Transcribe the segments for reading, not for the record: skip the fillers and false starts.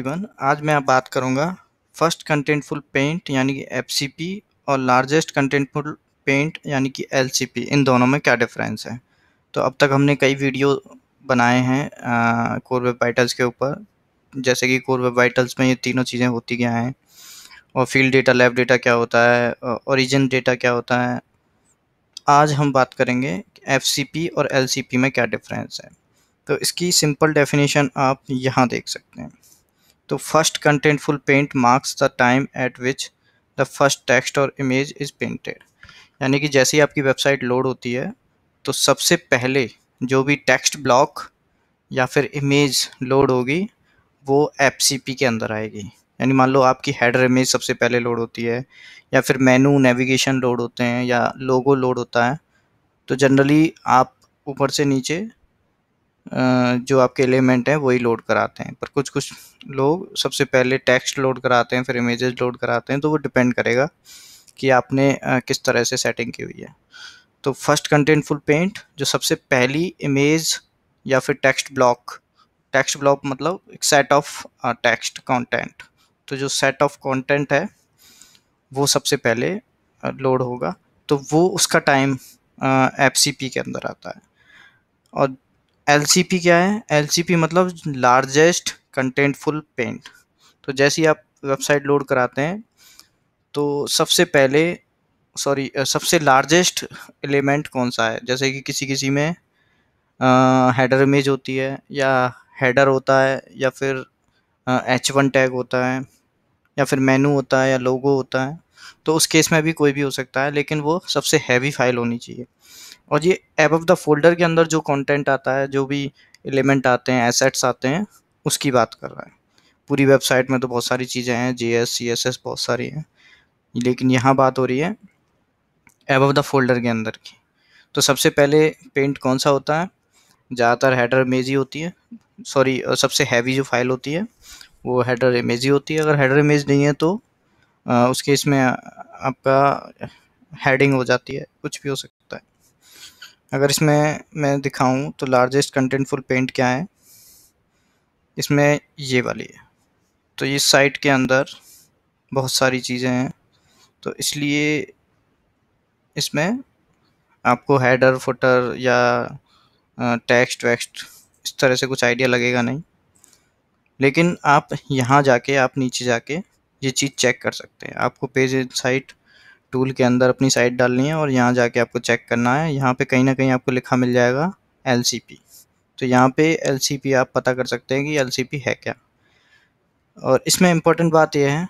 Everyone, आज मैं आप बात करूंगा फर्स्ट कंटेंटफुल पेंट यानी कि एफसीपी और लार्जेस्ट कंटेंटफुल पेंट यानी कि एलसीपी, इन दोनों में क्या डिफरेंस है। तो अब तक हमने कई वीडियो बनाए हैं कोर वेब वाइटल्स के ऊपर, जैसे कि कोर वेब वाइटल्स में ये तीनों चीज़ें होती क्या हैं, और फील्ड डेटा, लैब डेटा क्या होता है, ओरिजिन डेटा क्या होता है। आज हम बात करेंगे एफसीपी और एलसीपी में क्या डिफरेंस है। तो इसकी सिंपल डेफिनेशन आप यहाँ देख सकते हैं। तो first contentful paint marks the time at which the first text or image is painted. यानी कि जैसे ही आपकी वेबसाइट लोड होती है तो सबसे पहले जो भी टेक्स्ट ब्लॉक या फिर इमेज लोड होगी वो एफसीपी के अंदर आएगी। यानी मान लो आपकी हेडर इमेज सबसे पहले लोड होती है, या फिर मेनू नेविगेशन लोड होते हैं, या लोगो लोड होता है, तो जनरली आप ऊपर से नीचे जो आपके एलिमेंट हैं वही लोड कराते हैं। पर कुछ कुछ लोग सबसे पहले टेक्स्ट लोड कराते हैं, फिर इमेजेस लोड कराते हैं। तो वो डिपेंड करेगा कि आपने किस तरह से सेटिंग की हुई है। तो फर्स्ट कंटेंटफुल पेंट जो सबसे पहली इमेज या फिर टेक्स्ट ब्लॉक मतलब एक सेट ऑफ टेक्स्ट कंटेंट, तो जो सेट ऑफ कंटेंट है वो सबसे पहले लोड होगा, तो वो उसका टाइम एफसीपी के अंदर आता है। और एलसीपी क्या है? एलसीपी मतलब लार्जेस्ट कंटेंटफुल पेंट। तो जैसे ही आप वेबसाइट लोड कराते हैं तो सबसे लार्जेस्ट एलिमेंट कौन सा है। जैसे कि किसी किसी में हेडर इमेज होती है, या हेडर होता है, या फिर H1 टैग होता है, या फिर मेनू होता है, या लोगो होता है। तो उस केस में भी कोई भी हो सकता है, लेकिन वो सबसे हैवी फाइल होनी चाहिए। और ये एबव द फोल्डर के अंदर जो कंटेंट आता है, जो भी एलिमेंट आते हैं, एसेट्स आते हैं, उसकी बात कर रहा है। पूरी वेबसाइट में तो बहुत सारी चीज़ें हैं, JS CSS बहुत सारी हैं, लेकिन यहाँ बात हो रही है एबव द फोल्डर के अंदर की। तो सबसे पहले पेंट कौन सा होता है? ज़्यादातर हेडर इमेज ही होती है। सबसे हैवी जो फाइल होती है वो हेडर इमेज ही होती है। अगर हेडर इमेज नहीं है तो उस केस में आपका हेडिंग हो जाती है, कुछ भी हो सकता है। अगर इसमें मैं दिखाऊं तो लार्जेस्ट कंटेंटफुल पेंट क्या है, इसमें ये वाली है। तो इस साइट के अंदर बहुत सारी चीज़ें हैं, तो इसलिए इसमें आपको हेडर फुटर या टेक्स्ट वेक्स्ट इस तरह से कुछ आइडिया लगेगा नहीं। लेकिन आप यहाँ जाके, आप नीचे जाके ये चीज़ चेक कर सकते हैं। आपको पेज इनसाइट टूल के अंदर अपनी साइट डालनी है और यहाँ जाके आपको चेक करना है। यहाँ पे कहीं ना कहीं आपको लिखा मिल जाएगा एलसीपी। तो यहाँ पे एलसीपी आप पता कर सकते हैं कि एलसीपी है क्या। और इसमें इम्पोर्टेंट बात यह है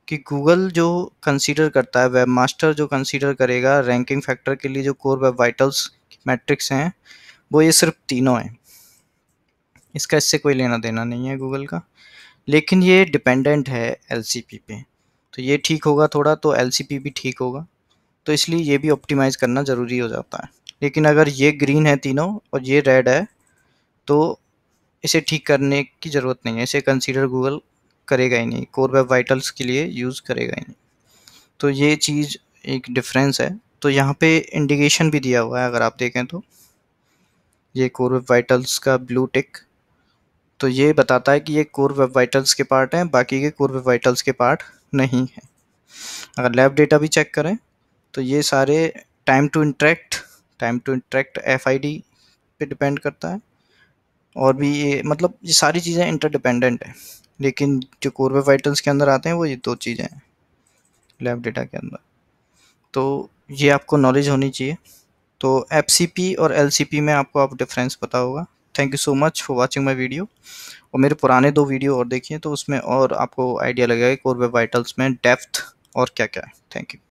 कि गूगल जो कंसीडर करता है, वेब मास्टर जो कंसीडर करेगा रैंकिंग फैक्टर के लिए, जो कोर वेब वाइटल्स मैट्रिक्स हैं, वो ये सिर्फ तीनों हैं। इसका इससे कोई लेना देना नहीं है गूगल का, लेकिन ये डिपेंडेंट है एलसीपी पे। तो ये ठीक होगा थोड़ा तो एलसीपी भी ठीक होगा, तो इसलिए ये भी ऑप्टिमाइज़ करना ज़रूरी हो जाता है। लेकिन अगर ये ग्रीन है तीनों और ये रेड है तो इसे ठीक करने की ज़रूरत नहीं है, इसे कंसीडर गूगल करेगा ही नहीं, कोर वेब वाइटल्स के लिए यूज़ करेगा ही नहीं। तो ये चीज़ एक डिफरेंस है। तो यहाँ पे इंडिकेशन भी दिया हुआ है, अगर आप देखें तो ये कोर वेब वाइटल्स का ब्लू टिक, तो ये बताता है कि ये कोर वेब वाइटल्स के पार्ट हैं, बाकी के कोर वेब वाइटल्स के पार्ट नहीं है। अगर लैब डेटा भी चेक करें तो ये सारे टाइम टू इंटरेक्ट FID पे डिपेंड करता है, और भी ये मतलब ये सारी चीज़ें इंटरडिपेंडेंट है। लेकिन जो कोर वेब वाइटल्स के अंदर आते हैं वो ये दो चीज़ें हैं लैब डेटा के अंदर। तो ये आपको नॉलेज होनी चाहिए। तो FCP और LCP में आपको आप डिफरेंस पता होगा। Thank you so much for watching my video. और मेरे पुराने 2 वीडियो और देखिए तो उसमें और आपको आइडिया लगेगा कि कोर वेब वाइटल्स में डेप्थ और क्या क्या है। Thank you.